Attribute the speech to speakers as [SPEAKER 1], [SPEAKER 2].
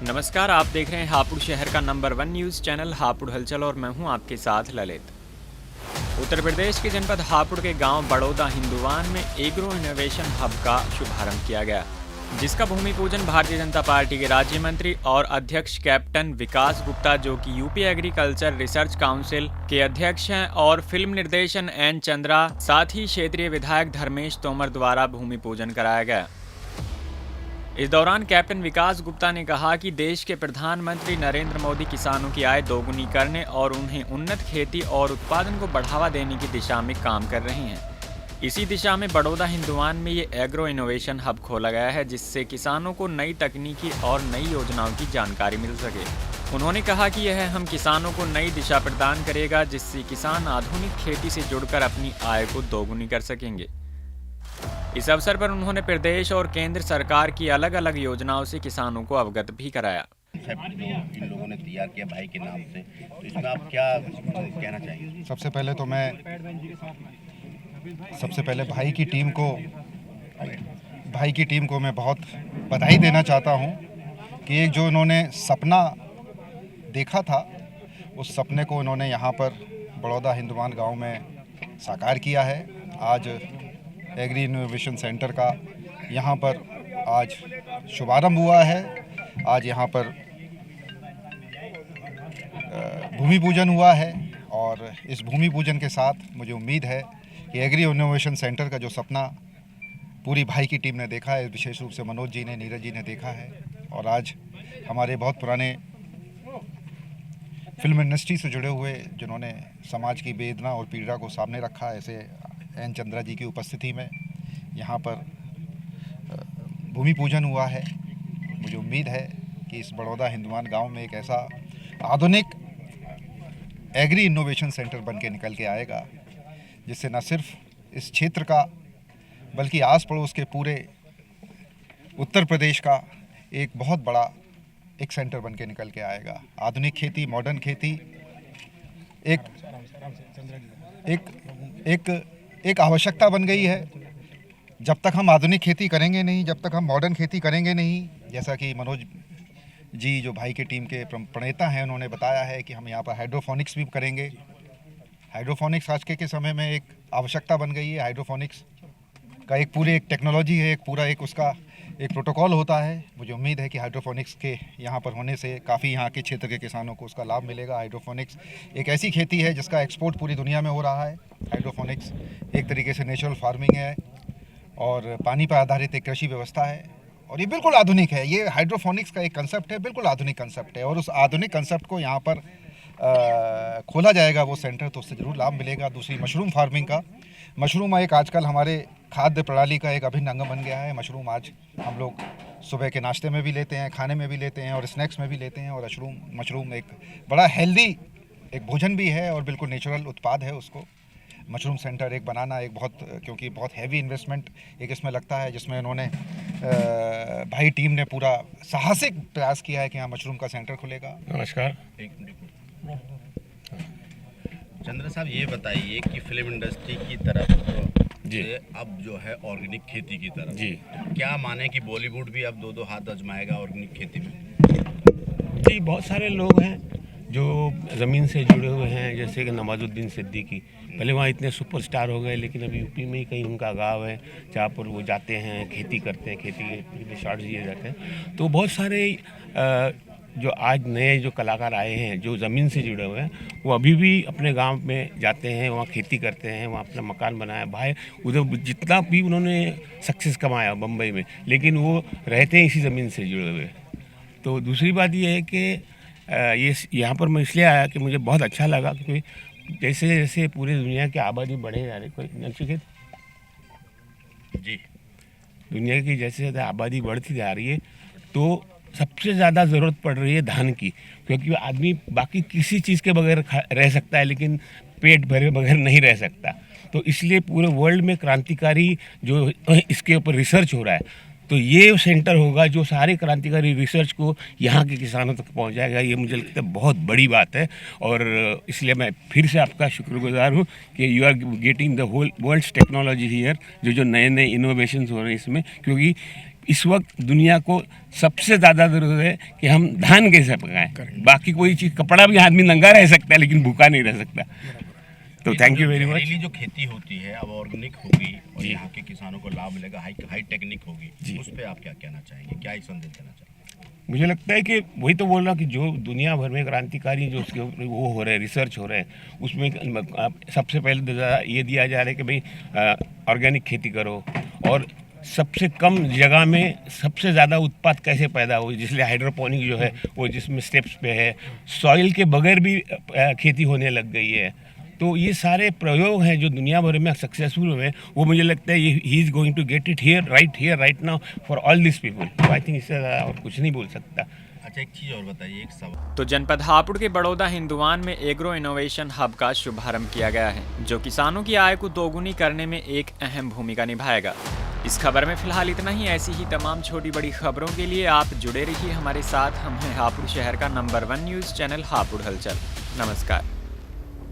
[SPEAKER 1] नमस्कार, आप देख रहे हैं हापुड़ शहर का नंबर 1 न्यूज़ चैनल हापुड़ हलचल और मैं हूं आपके साथ ललित। उत्तर प्रदेश के जनपद हापुड़ के गांव बड़ौदा हिंदुवान में एग्रो इनोवेशन हब का शुभारंभ किया गया, जिसका भूमि पूजन भारतीय जनता पार्टी के राज्य मंत्री और अध्यक्ष कैप्टन विकास गुप्ता, जो कि यूपी एग्रीकल्चर रिसर्च काउंसिल के अध्यक्ष हैं, और फिल्म निर्देशन एन चंद्रा, साथ ही क्षेत्रीय विधायक धर्मेश तोमर द्वारा भूमि पूजन कराया गया। इस दौरान कैप्टन विकास गुप्ता ने कहा कि देश के प्रधानमंत्री नरेंद्र मोदी किसानों की आय दोगुनी करने और उन्हें उन्नत खेती और उत्पादन को बढ़ावा देने की दिशा में काम कर रहे हैं। इसी दिशा में बड़ौदा हिंदुवान में ये एग्रो इनोवेशन हब खोला गया है, जिससे किसानों को नई तकनीकी और नई योजनाओं की जानकारी मिल सके। उन्होंने कहा कि यह हम किसानों को नई दिशा प्रदान करेगा, जिससे किसान आधुनिक खेती से जुड़कर अपनी आय को दोगुनी कर सकेंगे। इस अवसर पर उन्होंने प्रदेश और केंद्र सरकार की अलग अलग योजनाओं से किसानों को अवगत भी कराया।
[SPEAKER 2] इन लोगों ने तैयार किया भाई के नाम से, तो इसमें आप क्या कहना चाहिए?
[SPEAKER 3] सबसे पहले भाई की टीम को मैं बहुत बधाई देना चाहता हूं कि एक जो इन्होंने सपना देखा था, उस सपने को इन्होंने यहां पर बड़ौदा हिंदुवान गांव में साकार किया है। आज एग्री इनोवेशन सेंटर का यहाँ पर आज शुभारंभ हुआ है। आज यहाँ पर भूमि पूजन हुआ है और इस भूमि पूजन के साथ मुझे उम्मीद है कि एग्री इनोवेशन सेंटर का जो सपना पूरी भाई की टीम ने देखा है, विशेष रूप से मनोज जी ने, नीरज जी ने देखा है, और आज हमारे बहुत पुराने फिल्म इंडस्ट्री से जुड़े हुए जिन्होंने समाज की वेदना और पीड़ा को सामने रखा, ऐसे एन चंद्रा जी की उपस्थिति में यहाँ पर भूमि पूजन हुआ है। मुझे उम्मीद है कि इस बड़ौदा हिंदुवान गांव में एक ऐसा आधुनिक एग्री इनोवेशन सेंटर बन के निकल के आएगा, जिससे न सिर्फ इस क्षेत्र का बल्कि आस पड़ोस के पूरे उत्तर प्रदेश का एक बहुत बड़ा एक सेंटर बन के निकल के आएगा। आधुनिक खेती, मॉडर्न खेती एक आवश्यकता बन गई है। जब तक हम आधुनिक खेती करेंगे नहीं, जब तक हम मॉडर्न खेती करेंगे नहीं, जैसा कि मनोज जी जो भाई की टीम के प्रणेता हैं, उन्होंने बताया है कि हम यहाँ पर हाइड्रोफोनिक्स भी करेंगे। हाइड्रोफोनिक्स आज के समय में एक आवश्यकता बन गई है। हाइड्रोफोनिक्स का एक टेक्नोलॉजी है, उसका एक प्रोटोकॉल होता है। मुझे उम्मीद है कि हाइड्रोफोनिक्स के यहाँ पर होने से काफ़ी यहाँ के क्षेत्र के किसानों को उसका लाभ मिलेगा। हाइड्रोफोनिक्स एक ऐसी खेती है जिसका एक्सपोर्ट पूरी दुनिया में हो रहा है। हाइड्रोफोनिक्स एक तरीके से नेचुरल फार्मिंग है और पानी पर आधारित एक कृषि व्यवस्था है, और ये बिल्कुल आधुनिक है। ये हाइड्रोफोनिक्स का एक कंसेप्ट है, बिल्कुल आधुनिक कंसेप्ट है, और उस आधुनिक कंसेप्ट को यहाँ पर खोला जाएगा वो सेंटर, तो उससे ज़रूर लाभ मिलेगा। दूसरी मशरूम फार्मिंग का, मशरूम एक आजकल हमारे खाद्य प्रणाली का एक अभिन्न अंग बन गया है। मशरूम आज हम लोग सुबह के नाश्ते में भी लेते हैं, खाने में भी लेते हैं और स्नैक्स में भी लेते हैं, और मशरूम एक बड़ा हेल्दी एक भोजन भी है और बिल्कुल नेचुरल उत्पाद है। उसको मशरूम सेंटर एक बनाना क्योंकि बहुत हैवी इन्वेस्टमेंट एक इसमें लगता है, जिसमें इन्होंने भाई टीम ने पूरा साहसिक प्रयास किया है कि यहाँ मशरूम का सेंटर खुलेगा।
[SPEAKER 4] नमस्कार।
[SPEAKER 2] चंद्र साहब, ये बताइए कि फिल्म इंडस्ट्री की तरफ
[SPEAKER 4] जी
[SPEAKER 2] से अब जो है ऑर्गेनिक खेती की तरफ
[SPEAKER 4] जी,
[SPEAKER 2] तो क्या माने कि बॉलीवुड भी अब दो हाथ आजमाएगा ऑर्गेनिक खेती में?
[SPEAKER 4] जी, बहुत सारे लोग हैं जो ज़मीन से जुड़े हुए हैं, जैसे कि नवाजुद्दीन सिद्दीकी। पहले वहाँ इतने सुपरस्टार हो गए, लेकिन अभी यूपी में ही कहीं उनका गांव है जहाँ पर वो जाते हैं, खेती करते हैं, खेती के शॉट्स दिए जाते हैं। तो बहुत सारे जो आज नए जो कलाकार आए हैं जो ज़मीन से जुड़े हुए हैं, वो अभी भी अपने गांव में जाते हैं, वहाँ खेती करते हैं, वहाँ अपना मकान बनाया। भाई उधर जितना भी उन्होंने सक्सेस कमाया बम्बई में, लेकिन वो रहते हैं इसी ज़मीन से जुड़े हुए। तो दूसरी बात ये है कि ये यहाँ पर मैं इसलिए आया कि मुझे बहुत अच्छा लगा, क्योंकि जैसे जैसे पूरी दुनिया की आबादी बढ़े जा रही, कोई नचिकेत
[SPEAKER 2] जी,
[SPEAKER 4] दुनिया की जैसे जैसे आबादी बढ़ती जा रही है, तो सबसे ज़्यादा ज़रूरत पड़ रही है धान की, क्योंकि आदमी बाकी किसी चीज़ के बगैर रह सकता है, लेकिन पेट भरे बगैर नहीं रह सकता। तो इसलिए पूरे वर्ल्ड में क्रांतिकारी जो इसके ऊपर रिसर्च हो रहा है, तो ये सेंटर होगा जो सारे क्रांतिकारी रिसर्च को यहाँ के किसानों तक पहुँचाएगा। ये मुझे लगता है बहुत बड़ी बात है, और इसलिए मैं फिर से आपका शुक्रगुजार हूँ कि you are getting the whole world's technology here. जो नए नए इनोवेशंस हो रहे हैं इसमें, क्योंकि इस वक्त दुनिया को सबसे ज़्यादा ज़रूरत है कि हम धान कैसे पकाएं। बाकी कोई चीज़, कपड़ा भी आदमी नंगा रह सकता है लेकिन भूखा नहीं रह सकता। तो थैंक यू वेरी मच।
[SPEAKER 2] जहरीली जो खेती होती है अब ऑर्गेनिक होगी और यहाँ के किसानों को लाभ मिलेगा, हाई टेक्निक होगी, उस पर आप क्या कहना चाहेंगे, क्या ही संदेश देना चाहेंगे?
[SPEAKER 4] मुझे लगता है कि वही तो बोल रहा कि जो दुनिया भर में क्रांतिकारी जो उसके ऊपर वो हो रहे हैं, रिसर्च हो रहे हैं, उसमें सबसे पहले ये दिया जा रहा है कि भाई ऑर्गेनिक खेती करो और सबसे कम जगह में सबसे ज़्यादा उत्पाद कैसे पैदा हो, जिसलिए हाइड्रोपोनिक जो है वो जिसमें स्टेप्स पे है, सॉइल के बगैर भी खेती होने लग गई है। तो ये सारे प्रयोग हैं जो दुनिया भर में सक्सेसफुल हुए, वो मुझे लगता है he is going to get it here right now for all this people. तो आई थिंक इससे और कुछ नहीं बोल सकता।
[SPEAKER 2] अच्छा, एक चीज़ और बताइए, एक सवाल।
[SPEAKER 1] तो जनपद हापुड़ के बड़ौदा हिंदुवान में एग्रो इनोवेशन हब का शुभारंभ किया गया है, जो किसानों की आय को दोगुनी करने में एक अहम भूमिका निभाएगा। इस खबर में फिलहाल इतना ही। ऐसी ही तमाम छोटी बड़ी खबरों के लिए आप जुड़े रहिए हमारे साथ। हम हैं हापुड़ शहर का नंबर 1 न्यूज़ चैनल हापुड़ हलचल। नमस्कार।